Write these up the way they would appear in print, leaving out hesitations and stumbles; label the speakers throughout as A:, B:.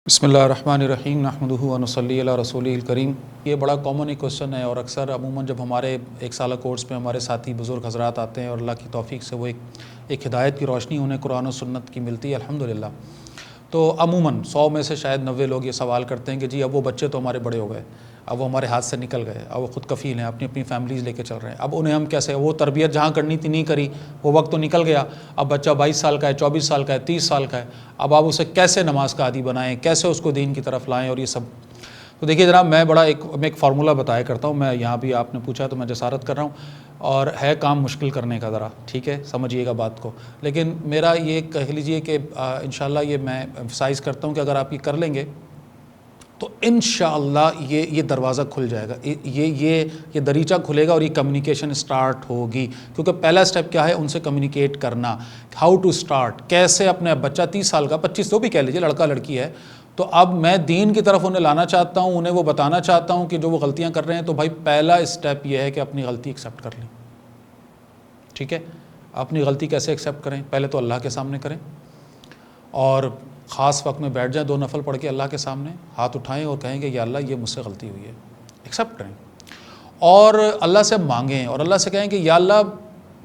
A: بسم اللہ الرحمن الرحیم نحمدہ و نصلی علی رسولہ الکریم۔ یہ بڑا کامن ایک کوشچن ہے اور اکثر عموماً جب ہمارے ایک سالہ کورس میں ہمارے ساتھی بزرگ حضرات آتے ہیں اور اللہ کی توفیق سے وہ ایک ہدایت کی روشنی انہیں قرآن و سنت کی ملتی ہے الحمدللہ، تو عموماً 100 میں سے شاید 90 لوگ یہ سوال کرتے ہیں کہ جی اب وہ بچے تو ہمارے بڑے ہو گئے، اب وہ ہمارے ہاتھ سے نکل گئے، اب وہ خود کفیل ہیں، اپنی فیملیز لے کے چل رہے ہیں، اب انہیں ہم کیسے، وہ تربیت جہاں کرنی تھی نہیں کری، وہ وقت تو نکل گیا، اب بچہ 22 سال کا ہے، 24 سال کا ہے، 30 سال کا ہے، اب آپ اسے کیسے نماز کا عادی بنائیں، کیسے اس کو دین کی طرف لائیں اور یہ سب۔ تو دیکھیے جناب، میں ایک فارمولہ بتایا کرتا ہوں، میں یہاں بھی آپ نے پوچھا تو میں جسارت کر رہا ہوں، اور ہے کام مشکل کرنے کا ذرا، ٹھیک ہے، سمجھیے گا بات کو، لیکن میرا یہ کہہ لیجئے کہ انشاءاللہ یہ میں ایمفسائز کرتا ہوں کہ اگر آپ یہ کر لیں گے تو انشاءاللہ یہ دروازہ کھل جائے گا، یہ دریچہ کھلے گا اور یہ کمیونیکیشن سٹارٹ ہوگی، کیونکہ پہلا سٹیپ کیا ہے، ان سے کمیونیکیٹ کرنا، ہاؤ ٹو سٹارٹ، کیسے اپنے بچہ 30 سال کا 25 تو بھی کہہ لیجیے، لڑکا لڑکی ہے، تو اب میں دین کی طرف انہیں لانا چاہتا ہوں، انہیں وہ بتانا چاہتا ہوں کہ جو وہ غلطیاں کر رہے ہیں، تو بھائی پہلا سٹیپ یہ ہے کہ اپنی غلطی ایکسیپٹ کر لیں، ٹھیک ہے۔ اپنی غلطی کیسے ایکسیپٹ کریں؟ پہلے تو اللہ کے سامنے کریں، اور خاص وقت میں بیٹھ جائیں، 2 نفل پڑھ کے اللہ کے سامنے ہاتھ اٹھائیں اور کہیں کہ یا اللہ یہ مجھ سے غلطی ہوئی ہے، ایکسیپٹ کریں، اور اللہ سے مانگیں اور اللہ سے کہیں کہ یا اللہ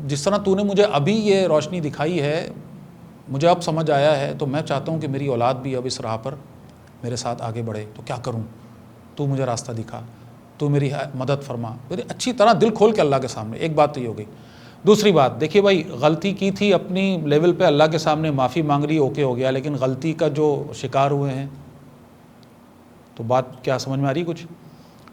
A: جس طرح تو نے مجھے ابھی یہ روشنی دکھائی ہے، مجھے اب سمجھ آیا ہے، تو میں چاہتا ہوں کہ میری اولاد بھی اب اس راہ پر میرے ساتھ آگے بڑھے، تو کیا کروں؟ تو مجھے راستہ دکھا، تو میری مدد فرما، میری اچھی طرح دل کھول کے اللہ کے سامنے۔ ایک بات تو یہ ہو گئی۔ دوسری بات دیکھیے بھائی، غلطی کی تھی اپنی لیول پہ، اللہ کے سامنے معافی مانگ لی، اوکے ہو گیا، لیکن غلطی کا جو شکار ہوئے ہیں تو بات کیا سمجھ میں آ رہی؟ کچھ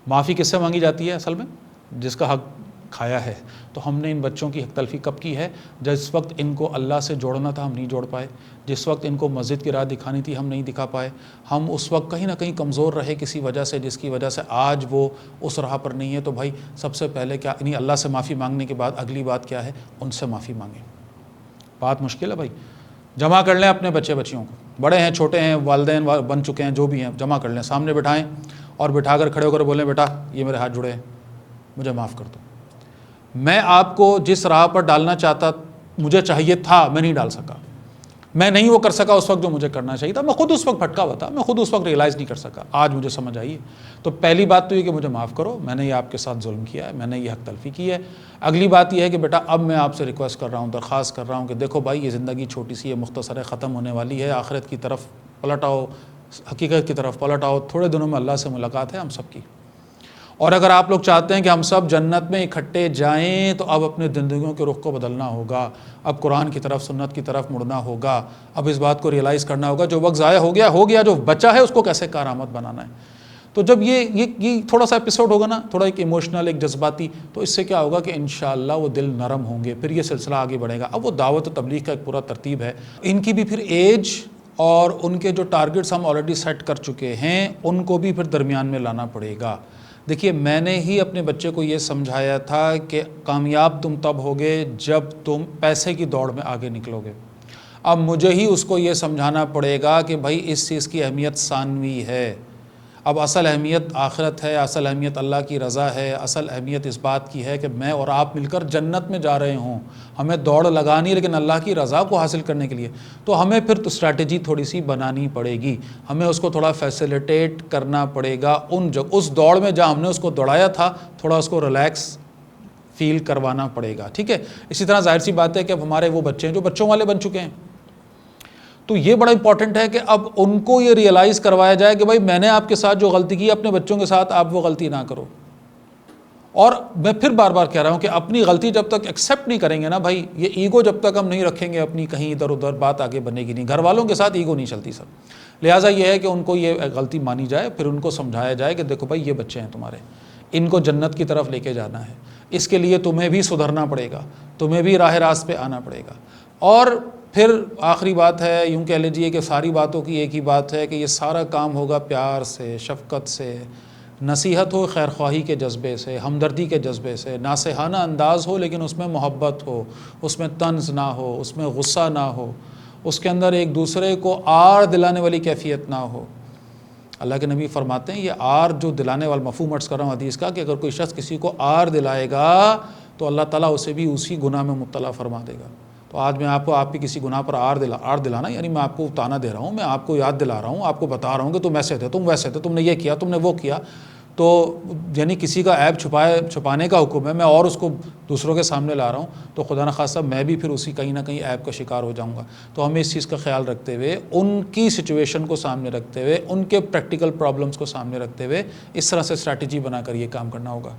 A: معافی کس سے مانگی جاتی ہے اصل میں؟ جس کا حق کھایا ہے۔ تو ہم نے ان بچوں کی حق تلفی کب کی ہے؟ جس وقت ان کو اللہ سے جوڑنا تھا ہم نہیں جوڑ پائے، جس وقت ان کو مسجد کی راہ دکھانی تھی ہم نہیں دکھا پائے، ہم اس وقت کہیں نہ کہیں کمزور رہے کسی وجہ سے، جس کی وجہ سے آج وہ اس راہ پر نہیں ہے۔ تو بھائی سب سے پہلے کیا، انہیں اللہ سے معافی مانگنے کے بعد اگلی بات کیا ہے؟ ان سے معافی مانگیں۔ بات مشکل ہے بھائی، جمع کر لیں اپنے بچے بچیوں کو، بڑے ہیں چھوٹے ہیں، والدین بن چکے ہیں، جو بھی ہیں، جمع کر لیں، سامنے بٹھائیں اور بٹھا کر کھڑے ہو کر بولیں بیٹا یہ میرے ہاتھ جڑے ہیں، مجھے معاف کر دو، میں آپ کو جس راہ پر ڈالنا چاہتا مجھے چاہیے تھا میں نہیں ڈال سکا، میں نہیں وہ کر سکا اس وقت جو مجھے کرنا چاہیے تھا، میں خود اس وقت بھٹکا ہوا تھا، میں خود اس وقت ریئلائز نہیں کر سکا، آج مجھے سمجھ آئی ہے۔ تو پہلی بات تو یہ کہ مجھے معاف کرو، میں نے یہ آپ کے ساتھ ظلم کیا ہے، میں نے یہ حق تلفی کی ہے۔ اگلی بات یہ ہے کہ بیٹا اب میں آپ سے ریکویسٹ کر رہا ہوں، درخواست کر رہا ہوں کہ دیکھو بھائی یہ زندگی چھوٹی سی ہے، مختصر ہے، ختم ہونے والی ہے، آخرت کی طرف پلٹ آؤ، حقیقت کی طرف پلٹ آؤ، تھوڑے دنوں میں اللہ سے ملاقات ہے ہم سب کی، اور اگر آپ لوگ چاہتے ہیں کہ ہم سب جنت میں اکٹھے جائیں تو اب اپنے زندگیوں کے رخ کو بدلنا ہوگا، اب قرآن کی طرف سنت کی طرف مڑنا ہوگا، اب اس بات کو ریئلائز کرنا ہوگا جو وقت ضائع ہو گیا، جو بچا ہے اس کو کیسے کارآمد بنانا ہے۔ تو جب یہ تھوڑا سا ایپیسوڈ ہوگا نا، تھوڑا ایک ایموشنل، ایک جذباتی، تو اس سے کیا ہوگا کہ انشاءاللہ وہ دل نرم ہوں گے، پھر یہ سلسلہ آگے بڑھے گا۔ اب وہ دعوت و تبلیغ کا ایک پورا ترتیب ہے، ان کی بھی پھر ایج اور ان کے جو ٹارگٹس ہم آلریڈی سیٹ کر چکے ہیں ان کو بھی پھر درمیان میں لانا پڑے گا۔ دیکھیے میں نے ہی اپنے بچے کو یہ سمجھایا تھا کہ کامیاب تم تب ہوگے جب تم پیسے کی دوڑ میں آگے نکلو گے، اب مجھے ہی اس کو یہ سمجھانا پڑے گا کہ بھائی اس چیز کی اہمیت ثانوی ہے، اب اصل اہمیت آخرت ہے، اصل اہمیت اللہ کی رضا ہے، اصل اہمیت اس بات کی ہے کہ میں اور آپ مل کر جنت میں جا رہے ہوں، ہمیں دوڑ لگانی ہے لیکن اللہ کی رضا کو حاصل کرنے کے لیے، تو ہمیں پھر تو اسٹریٹجی تھوڑی سی بنانی پڑے گی، ہمیں اس کو تھوڑا فیسیلیٹیٹ کرنا پڑے گا، اس دوڑ میں جہاں ہم نے اس کو دوڑایا تھا تھوڑا اس کو ریلیکس فیل کروانا پڑے گا، ٹھیک ہے۔ اسی طرح ظاہر سی بات ہے کہ اب ہمارے وہ بچے ہیں جو بچوں والے بن چکے ہیں، تو یہ بڑا امپورٹنٹ ہے کہ اب ان کو یہ ریئلائز کروایا جائے کہ بھائی میں نے آپ کے ساتھ جو غلطی کی اپنے بچوں کے ساتھ آپ وہ غلطی نہ کرو، اور میں پھر بار بار کہہ رہا ہوں کہ اپنی غلطی جب تک ایکسیپٹ نہیں کریں گے نا بھائی، یہ ایگو جب تک ہم نہیں رکھیں گے اپنی کہیں ادھر ادھر، بات آگے بنے گی نہیں، گھر والوں کے ساتھ ایگو نہیں چلتی سر، لہٰذا یہ ہے کہ ان کو یہ غلطی مانی جائے، پھر ان کو سمجھایا جائے کہ دیکھو بھائی یہ بچے ہیں تمہارے، ان کو جنت کی طرف لے کے جانا ہے، اس کے لیے تمہیں بھی سدھرنا پڑے گا، تمہیں بھی راہ راست پہ آنا پڑے گا۔ اور پھر آخری بات ہے، یوں کہہ لیجئے کہ ساری باتوں کی ایک ہی بات ہے کہ یہ سارا کام ہوگا پیار سے، شفقت سے، نصیحت ہو خیر خواہی کے جذبے سے، ہمدردی کے جذبے سے، ناصحانہ انداز ہو لیکن اس میں محبت ہو، اس میں طنز نہ ہو، اس میں غصہ نہ ہو، اس کے اندر ایک دوسرے کو آر دلانے والی کیفیت نہ ہو۔ اللہ کے نبی فرماتے ہیں یہ آر جو دلانے والا، مفہوم عرض کر رہا ہوں حدیث کا، کہ اگر کوئی شخص کسی کو آر دلائے گا تو اللہ تعالیٰ اسے بھی اسی گناہ میں مبتلا فرما دے گا، تو آج میں آپ کو آپ کی کسی گناہ پر آڑ دلانا، یعنی میں آپ کو تانا دے رہا ہوں، میں آپ کو یاد دلا رہا ہوں، آپ کو بتا رہا ہوں کہ تم ایسے تھے، تم ویسے تھے، تم نے یہ کیا، تم نے وہ کیا، تو یعنی کسی کا عیب چھپانے کا حکم ہے، میں اور اس کو دوسروں کے سامنے لا رہا ہوں، تو خدا نخواستہ میں بھی پھر اسی کہیں نہ کہیں عیب کا شکار ہو جاؤں گا۔ تو ہمیں اس چیز کا خیال رکھتے ہوئے، ان کی سچویشن کو سامنے رکھتے ہوئے، ان کے پریکٹیکل پرابلمس کو سامنے رکھتے ہوئے اس طرح سے اسٹریٹجی بنا کر یہ کام کرنا ہوگا۔